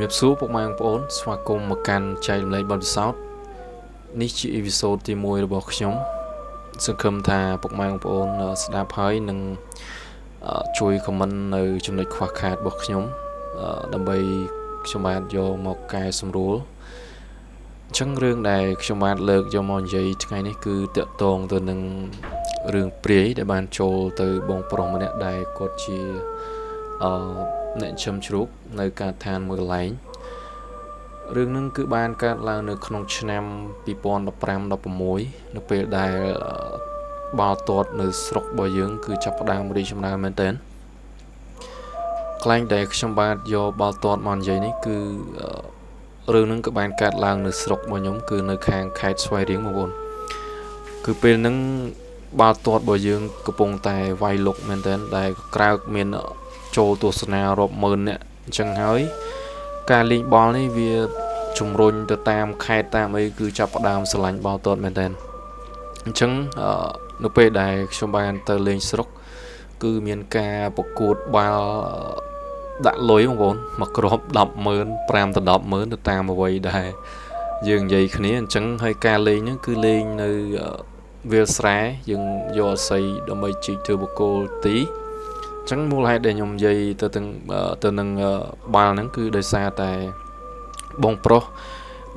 Sumip số bộ mang bộ ổn, xóa cùng một can chạy lấy bật sót. Ní chỉ episode tí mùi là bọc nhóm. Sân khâm thà bộ mang bộ ổn đạp hơi nâng chui comment ở trong lịch khoa khát bọc nhóm. Đâm bây trong bạn vô một cái xâm rúa. Chẳng rương này trong bạn lược cho mọi gì ngày này cứ tiện tồn từ nâng rương priế để bạn trô từ bông prong mà đại có chỉ nền châm chúc nơi cả than mưa lạnh rừng nâng cứ ban cả là nơi không năm pipon đập ram đập muối nó về đài bao tuột nơi sọc bờ dưỡng cứ chập đang đi trong đang men tên klein đại trong ban do bao tuột mòn giấy này cứ rừng nâng cứ ban cả là nơi sọc bờ nhóm cứ nơi khang khai xoay riêng một buồn cứ về nâng bao tuột bờ dưỡng cứ bông tài vay lục men tên đại cao miền châu tu sna rộp mơn nè chẳng hỏi ca linh bò này vì trùng rôn từ tam khai tam ấy cứ chập đam sờ lạnh bao tốt men tên chẳng nó về đài trong ban tờ lên sốc cứ miền ca bọc cột bao đã lối không vốn mặc rộp đập mơn pram từ đập mơn từ tam mà vậy đài dường vậy khi này chẳng hay ca lên nhá cứ lên nơi về sái dừng do xây đôi mấy chỉ từ bọc cột tí chẳng mua lại để nhom dây từ từng ba nắng cứ đời xa tại bông pro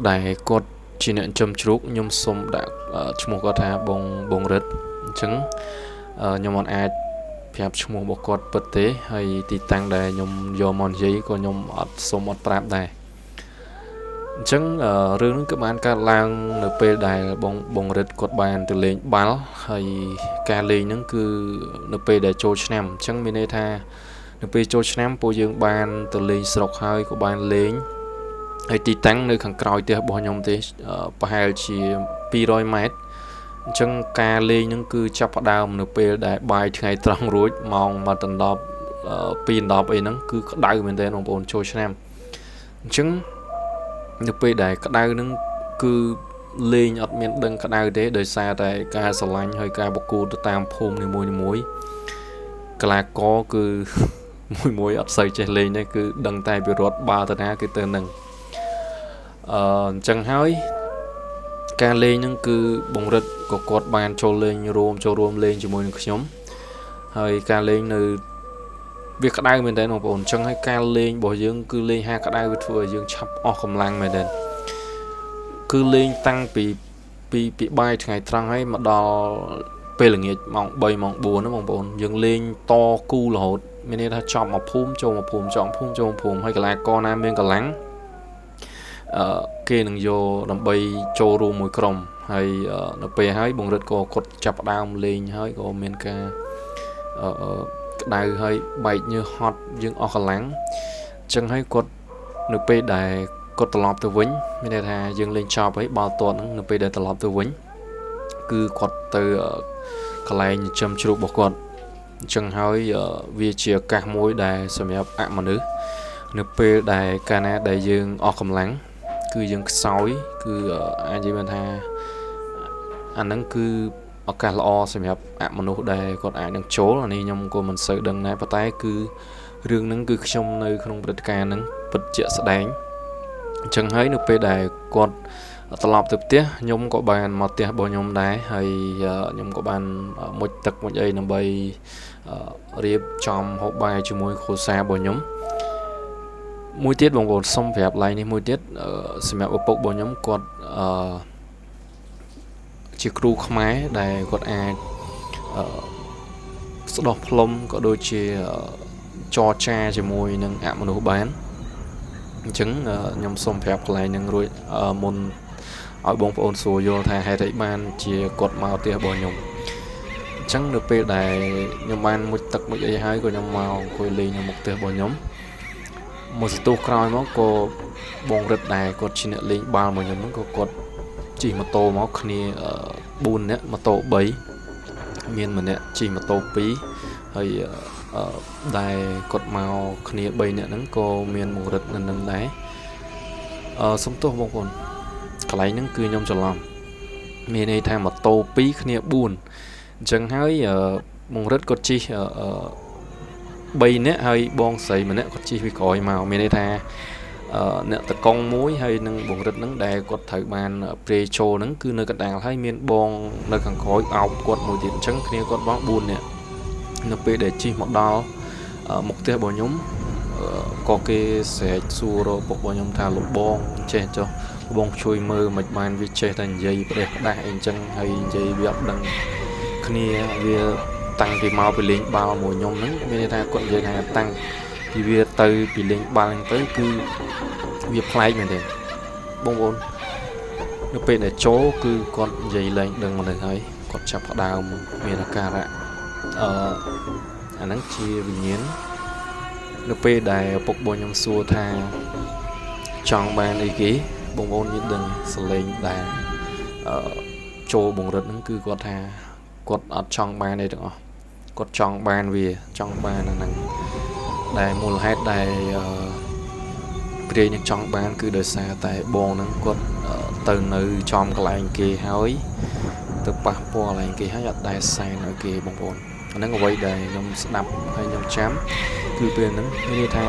đại cột chỉ nhận châm chuốc nhom xôm đã chung có thà bông rớt chẳng nhom món ai phép chung một cột bật tế hay thì tăng đại nhom do món giấy có nhom xôm một trap đại chẳng rương các bạn ca lang np đại bông rớt cột bàn từ lên báo hay ca lên những cứ np đại châu nam chẳng bên tha np châu nam po dương bàn từ lên sọc hơi của bàn lên hay tí tăng nơi khẳng còi thì bỏ nhom thế hai chỉ pi mét chẳng ca lên những cứ chắp đào np đại bài ngày trăng rối mong mà tận đọc pin đọc ấy nó cứ đại bên đây ông bồn châu nam chẳng được về đại cái đau nó cứ lên ở miền đông cái đau thế đời xa tại ca sờ lạnh hơi ca bọc cù từ tam phôm này muối cái là có cứ muối ở xây trên lên đây cứ đằng tay bị rớt ba từ na cái tên nằng chẳng hỏi ca lên nó cứ bùng rớt có cột bàn cho lên lên cho mùi nhóm hơi ca lên nơi việc cái đai mình đây nó ổn chẳng hay ca lên bỏ dương cứ lên hai cái đai vừa dương chắp cầm lăng mình đến cứ lên tăng bị bay ngày trăng hay mà đò về là nghiệt mong bay mong buồn nó mong buồn dương lên to cu là hột mình nên chọn một phum chọn phum hay cái là con nam bên cả lắng kia đừng vô làm bay trâu ru mùi còng hay nó về hay bùng rực có cột chắp đao lên hay có miền ca đại hơi bay như hot nhưng ở khả lắng chẳng hay cột nước pe đại cột tờ lọp từ vĩnh mình đây là dừng lên cho với bao tuần nước pe đại tờ lọp từ vĩnh cứ cột từ cái này châm chụp một cột chẳng hay vì chia các mối đại xem áp mà nước pe đại cana đại dừng ở khả lắng cứ dừng sói cứ anh chị bên tha anh nắng cứ ở cả lo xem hợp mà nó đây còn ai đang chố là này nhom của mình sợ đằng này bắt tay cứ riêng nắng cứ trong nơi không bật ca nắng bật chợ sẽ đánh chẳng thấy được về đài còn tập lọp thực tiết nhom có bàn một tia bao nhom đá hay nhom có bàn một tật một giây nằm bay riệp trong hộp bài cho môi khô xa bao nhóm môi tiết bằng bột xong phải lại này môi tiết xem hợp bốc bao nhóm còn chỉ kêu không máy đây còn ai đọc lông có đôi chỉ cho cha chỉ mùi nâng ạ mà nó bán chứng nhom xôm phép lại nâng rồi môn ở bóng ôn số vô thà hai thấy ban chỉ cột màu tia bò nhom chẳng được về đại nhom ban một tật một giây hai của nhom màu coi lì nhom một tia bò nhóm một số tu còi nó có bông rực đại có chỉ nợ lên ba mà nhom nó có cột chỉ mà tô máu khné bùn nè mà tô bấy miền mình nè chỉ mà tô pí hay đài cột màu khné bấy nè nó có miền mù rực nên nâng đáy sống tô bông còn cái này nó cứ nhom trở lòng miền này thay mà tô pí khné bùn chẳng hay mù rực có chi bấy nè hay bong sấy mình nè có chi vì còi màu miền này thay អ្នកតកងមួយហើយនឹងបងរិទ្ធហ្នឹងដែលគាត់ត្រូវបានព្រេចូលហ្នឹងគឺនៅកណ្ដាលហើយមានបងនៅខាងក្រោយអោបគាត់មួយទៀតអញ្ចឹងគ្នាគាត់បង4នាក់នៅពេលដែលជិះមកដល់មុខផ្ទះរបស់ខ្ញុំក៏គេស្រែកសួររកពុករបស់ខ្ញុំថាលោកបងចេះចុះបងជួយមើលមិនបានវាចេះតែនិយាយផ្ដេសផ្ដាស់អីអញ្ចឹងហើយនិយាយវាអត់ដឹងគ្នាវាតាំងពីមកពីលេងបាល់មួយខ្ញុំហ្នឹងមានន័យថាគាត់និយាយថាតាំងពីវាទៅពីលេងបាល់ហ្នឹងទៅគឺវាប្លែកមែនទេបងប្អូននៅពេលដែលចូលគឺគាត់និយាយឡើងដឹងមនុស្សហើយគាត់ចាប់ផ្ដើមមានអាការៈអាហ្នឹងជាវិញ្ញាណនៅពេលដែលឪពុករបស់ខ្ញុំសួរថាចង់បានអីគេបងប្អូនយល់ដឹងសលេងដែលចូលបង្រិតហ្នឹងគឺគាត់ថាគាត់អត់ចង់បានអីទាំងអស់គាត់ចង់បានវាចង់បានអាហ្នឹងដែលមូលហេតុដែលព្រាយនឹងចង់បានគឺដោយសារតែបងហ្នឹងគាត់ទៅនៅចំកន្លែងគេហើយទៅប៉ះពាល់កន្លែងគេហើយអត់ដែលសែនឲ្យគេបងប្អូនអាហ្នឹងអ្វីដែលខ្ញុំស្ដាប់ហើយខ្ញុំចាំគឺពេលហ្នឹងមានន័យថា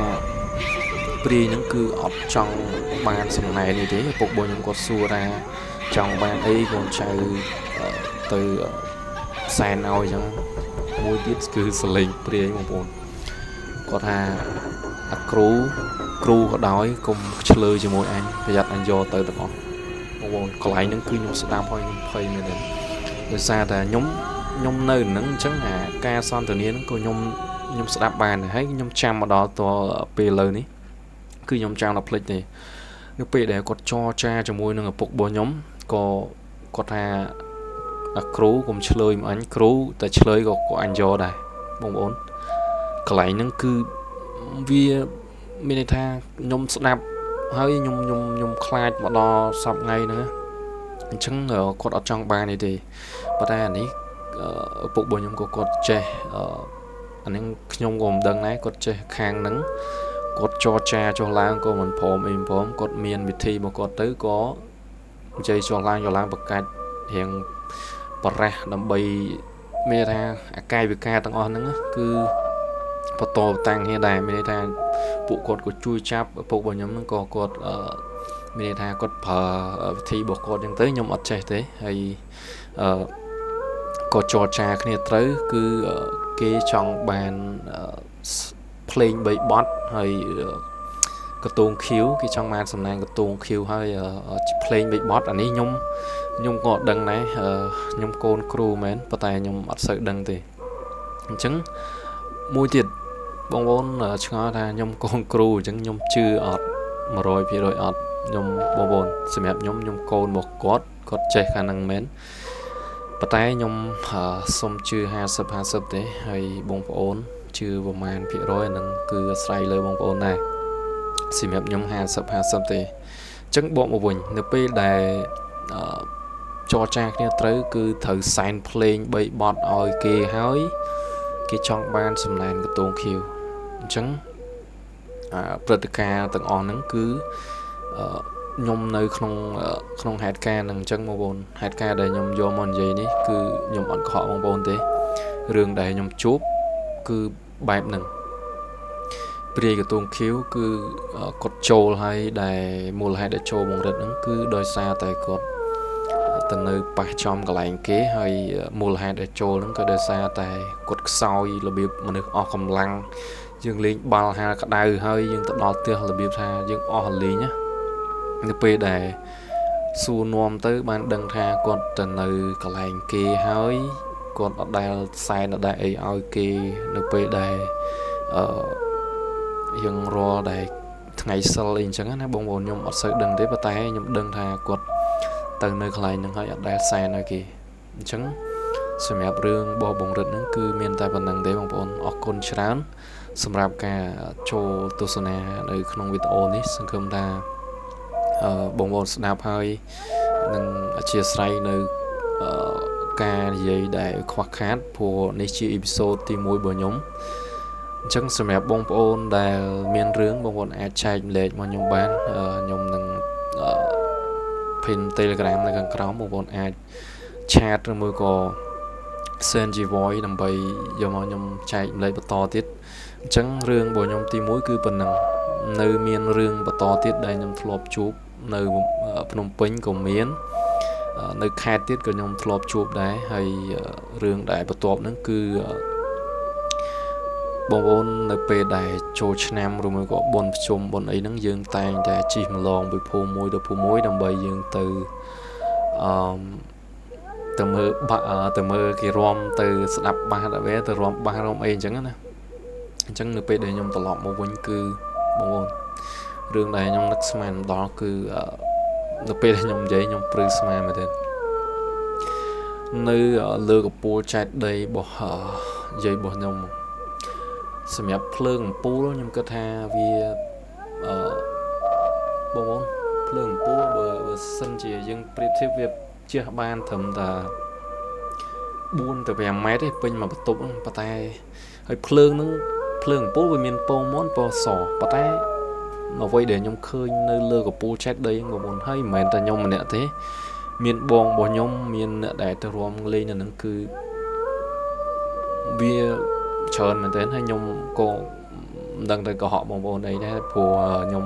ព្រាយហ្នឹងគឺអត់ចង់បានសំណែននេះទេពុកបងខ្ញុំគាត់សួរថាចង់បានអីកូនចៅទៅសែនឲ្យអញ្ចឹងមួយទៀតគឺសលេងព្រាយបងប្អូនគាត់ថាអាគ្រូក៏ដោយកុំឆ្លើយជាមួយអញប្រយ័ត្នអញយកទៅទាំងអស់បងប្អូនកន្លែងហ្នឹងគឺខ្ញុំស្ដាប់ហើយខ្ញុំភ័យមែនទេដោយសារតែខ្ញុំនៅហ្នឹងអញ្ចឹងអាការសន្ទនាហ្នឹងក៏ខ្ញុំស្ដាប់បានហើយខ្ញុំចាំមកដល់តពេលឥឡូវនេះគឺខ្ញុំចាំដល់ភ្លេចទេនៅពេលដែលគាត់ចរចាជាមួយនឹងឪពុករបស់ខ្ញុំក៏គាត់ថាអាគ្រូកុំឆ្លើយមកអញគ្រូតែឆ្លើយក៏អញយកដែរបងប្អូនកន្លែងហ្នឹងគឺវាមានន័យថាខ្ញុំស្ដាប់ហើយខ្ញុំខ្លាចមកដល់សប្តាហ៍ថ្ងៃហ្នឹងអញ្ចឹងគាត់អត់ចង់បាននេះទេប៉ុន្តែអានេះឪពុករបស់ខ្ញុំក៏គាត់ចេះអានេះខ្ញុំក៏មិនដឹងដែរគាត់ចេះខាងហ្នឹងគាត់ចរចាចុះឡើងក៏មិនព្រមអីមិនព្រមគាត់មានវិធីមកគាត់ទៅក៏និយាយចុះឡើងបកាច់រៀងបរះដើម្បីមានថាអាកាយវិការទាំងអស់ហ្នឹងគឺបន្តតាំងគ្នាដែរមានន័យថាពួកគាត់ក៏ជួយចាប់ឪពុករបស់ខ្ញុំហ្នឹងក៏គាត់មានន័យថាគាត់ប្រើវិធីរបស់គាត់អញ្ចឹងទៅខ្ញុំអត់ចេះទេហើយក៏ចរចាគ្នាត្រូវគឺគេចង់បានភ្លេង3បទហើយកតួងខៀវគេចង់បានសំណាងកតួងខៀវហើយភ្លេង3បទអានេះខ្ញុំក៏អត់ដឹងដែរខ្ញុំកូនគ្រូមែនប៉ុន្តែខ្ញុំអត់សូវដឹងទេអញ្ចឹងមួយទៀតបងប្អូនឆ្ងល់ថាខ្ញុំកូនគ្រូអញ្ចឹងខ្ញុំជឿអត់ 100% អត់ខ្ញុំបងប្អូនសម្រាប់ខ្ញុំកូនមកគាត់ចេះខាងហ្នឹងមែនប៉ុន្តែខ្ញុំសុំជឿ50ទេហើយបងប្អូនជឿប្រមាណភាគរយអាហ្នឹងគឺអាស្រ័យលើបងប្អូនដែរសម្រាប់ខ្ញុំ50ទេអញ្ចឹងបកមកវិញនៅពេលដែលចរចាគ្នាត្រូវគឺត្រូវសែនភ្លេង3បទឲ្យគេហើយគេចង់បានសំណែនកតួងខៀវអញ្ចឹងព្រឹត្តិការណ៍ទាំងអស់ហ្នឹងគឺខ្ញុំនៅក្នុងហេតុការណ៍ហ្នឹងអញ្ចឹងបងប្អូនហេតុការណ៍ដែលខ្ញុំយកមកនិយាយនេះគឺខ្ញុំអត់ខកបងប្អូនទេរឿងដែលខ្ញុំជួបគឺបែបហ្នឹងព្រាយកតួងខៀវគឺគាត់ចូលហើយដែលមូលហេតុដែលចូលបង្រិតហ្នឹងគឺដោយសារតែគាត់ទៅនៅប៉ះចំកន្លែងគេហើយមូលហេតុដែលចូលហ្នឹងក៏ដោយសារតែគាត់ខ្សោយរបៀបមនុស្សអស់កម្លាំងយើងលេងបាល់ហាលក្តៅហើយយើងទៅដល់ផ្ទះរបៀបថាយើងអស់លេងណានៅពេលដែលសួរនាំទៅបានដឹងថាគាត់ទៅនៅកន្លែងគេហើយគាត់អត់ដែលសែនអត់ដែលអីឲ្យគេនៅពេលដែលយើងរាល់ដែលថ្ងៃសិលអីអញ្ចឹងណាបងប្អូនខ្ញុំអត់សូវដឹងទេប៉ុន្តែខ្ញុំដឹងថាគាត់ទៅនៅកន្លែងហ្នឹងហើយអត់ដែលសែនឲ្យគេអញ្ចឹងសម្រាប់រឿងបោះបង្រិតហ្នឹងគឺមានតែប៉ុណ្្នឹងទេបងប្អូនអរគុណច្រើនសម្រាប់ការចូលទស្សនានៅក្នុងវីដេអូនេះសង្ឃឹមថាបងប្អូនស្ដាប់ហើយនឹងអធិស្ឋាននៅការនិយាយដែលខ្វះខាតព្រោះនេះជាអ៊ីពីសូតទី1របស់ខ្ញុំអញ្ចឹងសម្រាប់បងប្អូនដែលមានរឿងបងប្អូនអាចចែកម្លែកមកខ្ញុំបានខ្ញុំនឹងpin Telegram នៅខាងក្រោមបងប្អូនអាច chat ឬមួយក៏ send voice ដើម្បីយកមកខ្ញុំចែកម្លែកបន្តទៀត ចឹងរឿងរបស់ខ្ញុំទី1គឺប៉ុណ្ណឹងនៅមានរឿងបន្តទៀតដែលខ្ញុំធ្លាប់ជួបនៅភ្នំពេញក៏មាននៅខេត្តទៀតក៏ខ្ញុំធ្លាប់ជួបដែរហើយរឿងដែលបន្ទាប់ហ្នឹងគឺបងប្អូននៅពេលដែលចូលឆ្នាំឬមួយក៏បុណ្យប្រជុំបុណ្យអីហ្នឹងយើងតែងតែជិះម្លងពីភូមិមួយទៅភូមិមួយដើម្បីយើងទៅទៅមើលគេរាំទៅស្ដាប់បាសដល់វាទៅរាំបាសរាំអីអញ្ចឹងណាអញ្ចឹងនៅពេលដែលខ្ញុំត្រឡប់មកវិញគឺបងប្អូនរឿងដែលខ្ញុំនឹកស្មានដល់គឺនៅពេលដែលខ្ញុំនិយាយខ្ញុំព្រឺស្មានមែនទេនៅលើកពូលចែកដីរបស់យាយរបស់ខ្ញុំសម្រាប់ភ្លើងអំពូលខ្ញុំគិតថាវាបងប្អូនភ្លើងអំពូលបើសិនជាយើងប្រៀបធៀបវាជះបានត្រឹមតែ4ទៅ5ម៉ែត្រទេពេញមួយបន្ទប់ហ្នឹងប៉ុន្តែហើយភ្លើងអំពូលវាមានពងមាន់ពណ៌សប៉ុន្តែអ្វីដែលខ្ញុំឃើញនៅលើកពូលចែកដីបងប្អូនហើយមិនមែនតែខ្ញុំម្នាក់ទេមានបងរបស់ខ្ញុំមានអ្នកដែលទៅរួមលេងនៅហ្នឹងគឺវាច្រើនមែនទែនហើយខ្ញុំក៏មិនដឹងទៅកុហកបងប្អូនអីដែរព្រោះខ្ញុំ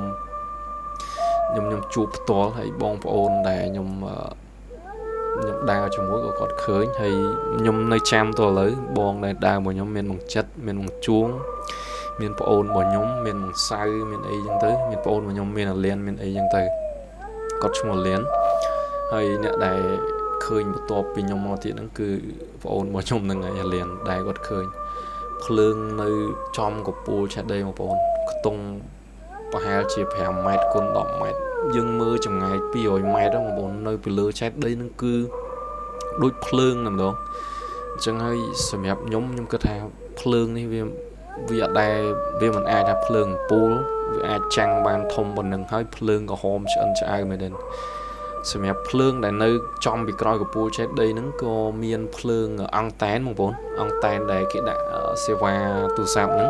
ជួបផ្ទាល់ហើយបងប្អូនដែលខ្ញុំដើរជាមួយក៏គាត់ឃើញហើយខ្ញុំនៅចាំតឥឡូវបងដែលដើរមកខ្ញុំមានបង្ចិត្តមានបង្ជួងមានប្អូនរបស់ខ្ញុំមានបង្សៅមានអីចឹងទៅមានប្អូនរបស់ខ្ញុំមានអាលៀនមានអីចឹងទៅគាត់ឈ្មោះអាលៀនហើយអ្នកដែលឃើញបន្ទាប់ពីខ្ញុំមកទៀតហ្នឹងគឺប្អូនរបស់ខ្ញុំនឹងអាលៀនដែលគាត់ឃើញភ្លើងនៅចំកពូលឆែកដីបងប្អូនខ្ទង់ប្រហែលជា5ម៉ែត្រគុណ10ម៉ែត្រយើងមើលចម្ងាយ200ម៉ែត្របងប្អូននៅពីលើឆែកដីហ្នឹងគឺដូចភ្លើងតែម្ដងអញ្ចឹងហើយសម្រាប់ខ្ញុំគិតថាភ្លើងនេះវាអត់ដែលវាមិនអាចថាភ្លើងពូលវាអាចចាំងបានធំប៉ុណ្ណឹងហើយភ្លើងក្រហមឆ្អិនឆ្អៅមែនទេសម្រាប់ភ្លើងដែលនៅចំពីក្រោយកពូលឆែកដីហ្នឹងក៏មានភ្លើងអង់តែនបងប្អូនអង់តែនដែលគេដាក់សេវាទូរស័ព្ទហ្នឹង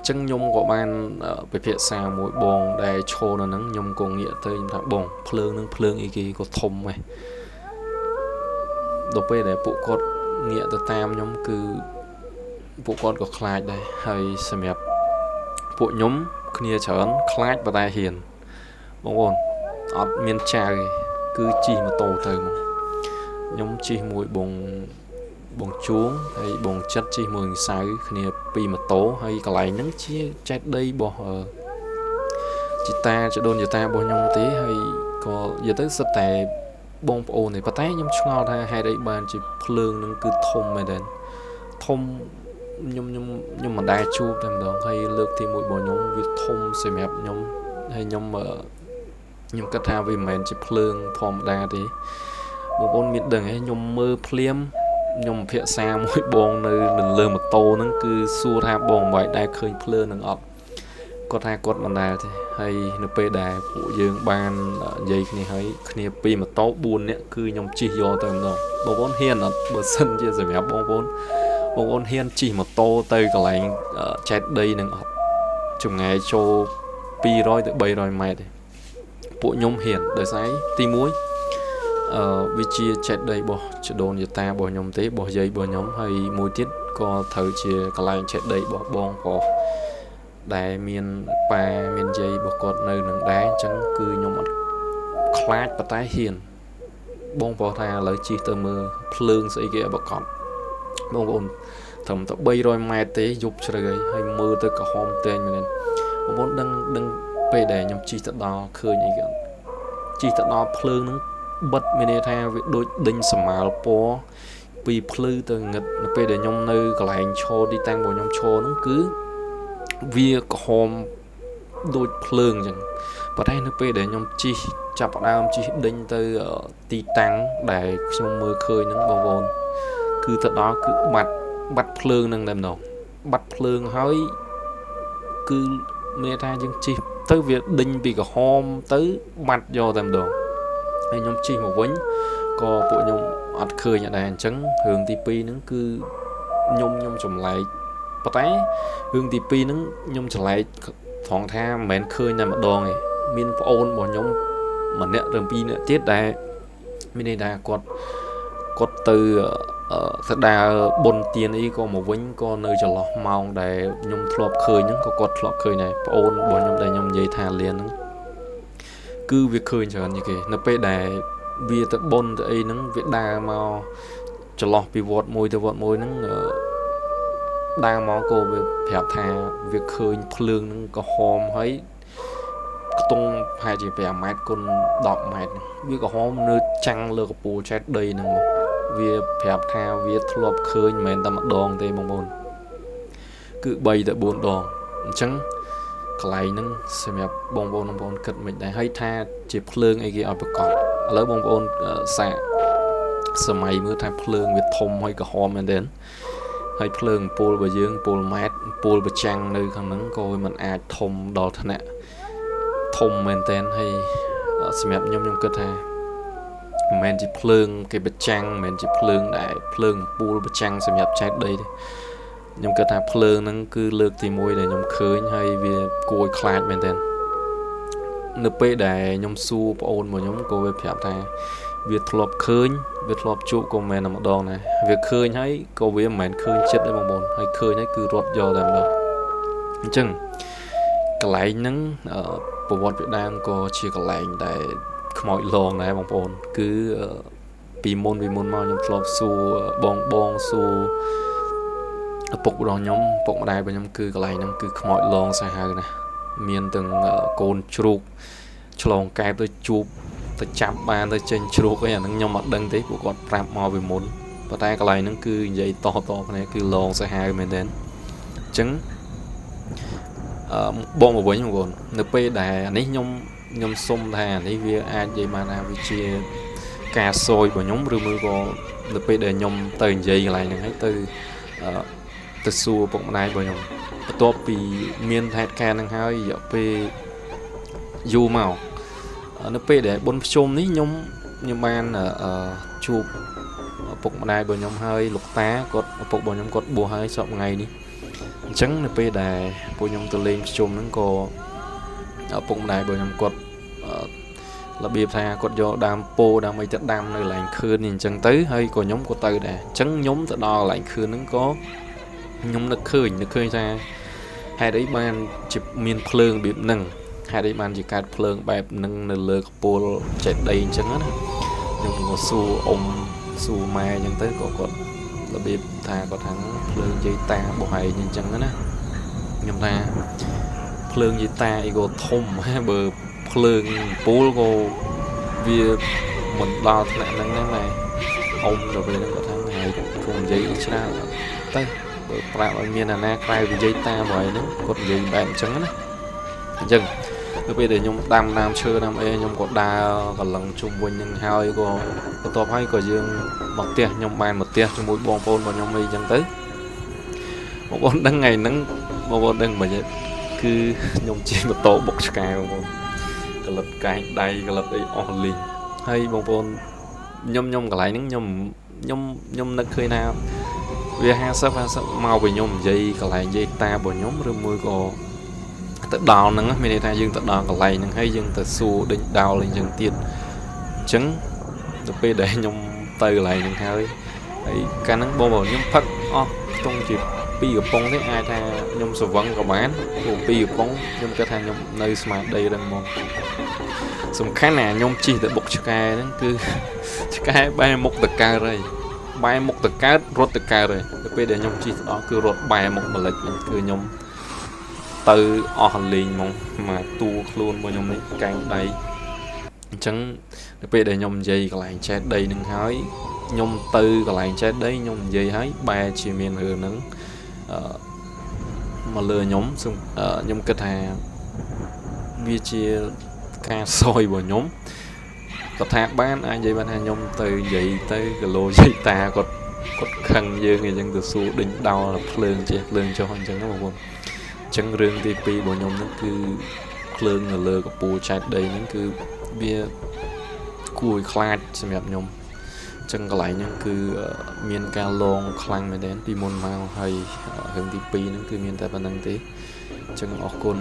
ចឹងខ្ញុំក៏បានពិភាក្សាមួយបងដែលឈរនៅហ្នឹងខ្ញុំក៏ងាកទៅខ្ញុំថាបងភ្លើងហ្នឹងភ្លើងអីគេក៏ធំហ៎ដល់ពេលដែលពួកគាត់ងាកទៅតាមខ្ញុំគឺពួកគាត់ក៏ខ្លាចដែរហើយសម្រាប់ពួកខ្ញុំគ្នាច្រើនខ្លាចបតែហ៊ានបងប្អូនអត់មានចៅទេគឺជិះម៉ូតូទៅមកខ្ញុំជិះមួយបងជួងហើយបងចិត្តជិះមួយសៅគ្នាពីម៉ូតូហើយកន្លែងហ្នឹងជាចែកដីរបស់ជីតាចដូនជីតារបស់ខ្ញុំទេហើយក៏និយាយទៅសិតតែបងប្អូនទេប៉ុន្តែខ្ញុំឆ្ងល់ថាហេតុអីបានជាភ្លើងហ្នឹងគឺធំមែនទេធំខ្ញុំមិនដែលជួបតែម្ដងហើយលើកទី1របស់ខ្ញុំវាធំសម្រាប់ខ្ញុំហើយខ្ញុំគិតថាវាមិនមែនជាភ្លើងធម្មតាទេបងប្អូនមានដឹងទេខ្ញុំមើលភ្លាមខ្ញុំពិភាក្សាមួយបងនៅលើម៉ូតូហ្នឹងគឺសួរថាបងមិនដែលឃើញភ្លើងនឹងអត់គាត់ថាគាត់មិនដែលទេហើយនៅពេលដែលពួកយើងបាននិយាយគ្នាហើយគ្នាពីម៉ូតូ4នាក់គឺខ្ញុំជិះយកទៅម្ដងបងប្អូនហ៊ានអត់បើសិនជាសម្រាប់បងប្អូនហ៊ានជិះម៉ូតូទៅកន្លែងចែកដីនឹងអត់ចម្ងាយចូល200ទៅ300ម៉ែត្រទេពួកខ្ញុំហ៊ានដោយសារទី1វាជាចែកដីរបស់ចដូនយាតារបស់ខ្ញុំទេរបស់យាយរបស់ខ្ញុំហើយមួយទៀតក៏ត្រូវជាកន្លែងចែកដីរបស់បងប្រុសដែលមានប៉ាមានយាយរបស់គាត់នៅនឹងដែរអញ្ចឹងគឺខ្ញុំអត់ខ្លាចប៉ុន្តែហ៊ានបងប្រុសថាឥឡូវជិះទៅមើលភ្លើងស្អីគេបកបបងប្អូនត្រឹមតែ300ម៉ែត្រទេយប់ជ្រៅហើយមើលទៅក្រហមតែងមែនបងប្អូនដឹងពេលដែលខ្ញុំជិះទៅដល់ឃើញអីគេជិះទៅដល់ភ្លើងហ្នឹងបិទមានន័យថាវាដូចដេញសម្មាលពណ៌ពីភ្លឺទៅងឹតនៅពេលដែលខ្ញុំនៅកន្លែងឈរទីតាំងរបស់ខ្ញុំឈរហ្នឹងគឺវាក្រហមដូចភ្លើងអញ្ចឹងប៉ុន្តែនៅពេលដែលខ្ញុំចាប់ផ្ដើមជិះដេញទៅទីតាំងដែលខ្ញុំមើលឃើញហ្នឹងបងប្អូនគឺទៅដល់គឺបាត់ភ្លើងហ្នឹងតែម្ដងបាត់ភ្លើងហើយគឺមានថាយើងជិះទៅវាដេញពីក្រហមទៅបាត់យកតែម្ដងហើយខ្ញុំជិះមកវិញក៏ពួកខ្ញុំអត់ឃើញដែរអញ្ចឹងរឿងទី2ហ្នឹងគឺខ្ញុំចម្លែកប៉ុន្តែរឿងទី2ហ្នឹងខ្ញុំចម្លែកត្រង់ថាមិនមែនឃើញតែម្ដងទេមានប្អូនរបស់ខ្ញុំម្នាក់ឬ2នាក់ទៀតដែលមានន័យថាគាត់ទៅ thật đa bồn tiền ý có một vĩnh có nơi cho lọ mong để nhung thọp khơi những có quật thọp khơi này ôn bọn nhung để nhung dây thà liền cứ việc khơi cho như kì nó phải để vì tự bồn tự ấy nó việc đa mà cho lọ bị vọt môi nó đa mó cô về phép thà việc khơi lương nó có hòm ấy tung hai chỉ về mát con đọt mát vì có hòm nơi trăng lơ có bù chết đầy nè vì phép thà vì thọp khơi mình ta mặc đòn thì mong môn cứ bay tại bốn đòn chẳng cái nó xem nhập bong bồn cật mình để hay tha chỉ lương ấy kia ở bậc cọt lấy bong bồn xạ sờ mày mới thay lương việt thông hay cả hòm mình đến hay lương pol và dương pol mát pol và trăng nơi khăn nắng coi mình ai thông đỏ thân nè thông mình tên hay xem nhập nhom cơ thà mình chỉ lương cái bạch trăng mình chỉ lương đại lương pol và trăng xem nhập trái đây nhom cơ thà lương nó cứ lược thì môi để nhom khơi hay vì cối khai mình tên nấp pe để nhom su ôn một nhom cô về phép thà việc thọp khơi việc thọp trụ của mình nằm ở đòn này việc khơi hay câu với mình khơi chết đấy bằng hay khơi hay cứ rót do làm được chừng cái lại nắng bộ phận Việt Nam có chỉ cái lại để mọi lon này bằng cứ vì môn mau nhóm thọp su bong su phục đó nhóm phục đài bên nhóm cứ cái lại nắng cứ mọi lon sai hai này miền từng cồn chuột chlong cái tôi chụp tôi chạm bàn tôi trên chuột cái này nó nhom mặt đằng thế của con rap mò về muốn và tay cái này nó cứ vậy to cái này cứ lon sai hai mình đến trứng bong một bánh một con np đài này nhom xôm thà này vì ai vậy mà làm vì chia cà xôi của nhóm rư mưa con np để nhom từ vậy lại này thấy từ xua bụng này của nhóm top vì miền thái ca năng hai giờ pe du màu np để bốn chôm ní nhom ban chụp bụng này của nhóm hơi lục tá cột bụng của nhóm cột bùa hơi sọp ngày đi trắng np để của nhóm từ lên chôm nó có bụng này của nhóm cột là biệp tha cột do đam po đam mấy chất đam nơi lạnh khơi nhìn chân tới hơi của nhóm của từ để trắng nhóm từ đo lạnh khơi nó có nhóm nó khơi ra hai đấy ban chụp miền phượng biệp nâng hai đấy ban chỉ cắt phượng bẹp nâng nâng lơ pol chạy đầy chân á nhưng có su ông su mai nhưng tới có là biệp tha có thắng phượng dây ta bộ hay nhìn chân á nhưng ta phượng dây ta ego thông bờ phượng pol go vì mình đo lại nâng này ông rồi về nó có thắng này cùng dây ra tới bạn ở miền Nam khai vì dây ta vậy nó còn gì bạn trắng á dừng bây giờ nhung đam nam chơi nam e nhung có đa còn lần chung quanh nhưng hai có top hay có dương một tia nhung bàn một tia cho mỗi bong phôn vào nhung mi chẳng tới một con đăng ngày nắng một con đăng mà vậy cứ nhung chỉ một tổ bọc sky không cái lật cái đây cái lật đây on liền hay bong phôn nhung cái lại nắng nhung nó khơi nào vì hai sắp mau về nhóm dây cái lại dây ta bộ nhóm rồi môi có tự đào nắng mình thay dương tự đào cái lại nắng hay dương tự xu định đào lên dương tiền trứng được để nhóm từ lại nắng hơi cái nắng bông vào nhóm phát trong dịp pi của bông thế ai tha nhóm sờ vắng của bán của pi của bông nhóm cái thay nhóm nơi smart đây đang mong xong khá nè nhóm chi tự bục cho cái nó cứ cái bay một tờ ca rồi bài một tờ cát rốt tờ ca rồi bây giờ nhung chỉ đó cứ rốt bài một mà lệch cứ nhung từ on liền mong mà tu luôn mà nhung này càng đây chẳng bây giờ nhung dây cái lại chết đây đừng hỏi nhung từ cái lại chết đấy nhung dây hái bài chỉ miền hừ nắng mà lừa nhóm xong nhung kết hà vi chia ca soi vào nhóm có thả bán ai vậy bạn hai nhung từ vậy tới cái lô dây ta có khăn dương người dân từ xu đỉnh đau là lương cho hoàn chân nó một chân rương tp bộ nhung nó cứ lương là lừa của bù chạy đây nó cứ bia cùi khai xem đẹp nhung chân cái lại nhưng cứ miền ca long khăn mới đến đi môn mau hay hướng tp nó cứ miền tại bản năng tí chân ở côn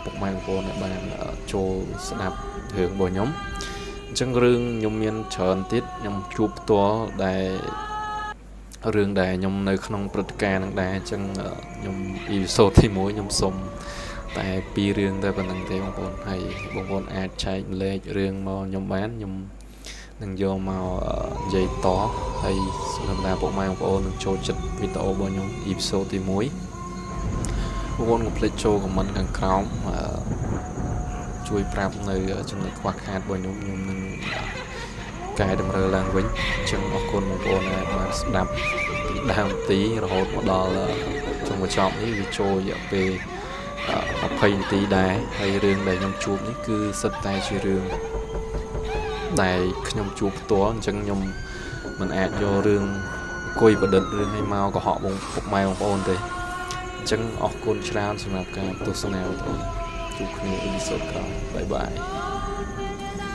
một màn của này bạn cho snap hướng bộ nhóm chân rương nhung miên tròn tiết nhung chụp to để រឿងដែលខ្ញុំនៅក្នុងព្រឹត្តិការណ៍នឹងដែរអញ្ចឹងខ្ញុំអ៊ីពីសូតទី1ខ្ញុំសុំតែ2រឿងតែប៉ុណ្្នឹងទេបងប្អូនហើយបងប្អូនអាចចែកម្លែករឿងមកខ្ញុំបានខ្ញុំនឹងយកមកនិយាយតហើយសូមថាពុកម៉ែបងប្អូននឹងចូលចិត្តវីដេអូរបស់ខ្ញុំអ៊ីពីសូតទី1បងប្អូនកុំភ្លេចចូល comment ខាងក្រោមជួយប្រាប់នៅចំណុចខ្វះខាតរបស់ខ្ញុំនឹងកែតម្រូវឡើងវិញអញ្ចឹងអរគុណបងប្អូនដែលបានស្ដាប់ពីដើមទីរហូតមកដល់ចុងបញ្ចប់នេះវាចូលរយៈពេល20នាទីដែរហើយរឿងដែលខ្ញុំជួបនេះគឺសិតតែជារឿងដែលខ្ញុំជួបផ្ទាល់អញ្ចឹងខ្ញុំមិនអាចយករឿងអង្គុយប្រឌិតរឿងឲ្យមកកុហកបងពុកម៉ែបងប្អូនទេអញ្ចឹងអរគុណច្រើនសម្រាប់ការទស្សនាបងប្អូនជួបគ្នាអ៊ីពីសូតក្រោយបាយបាយ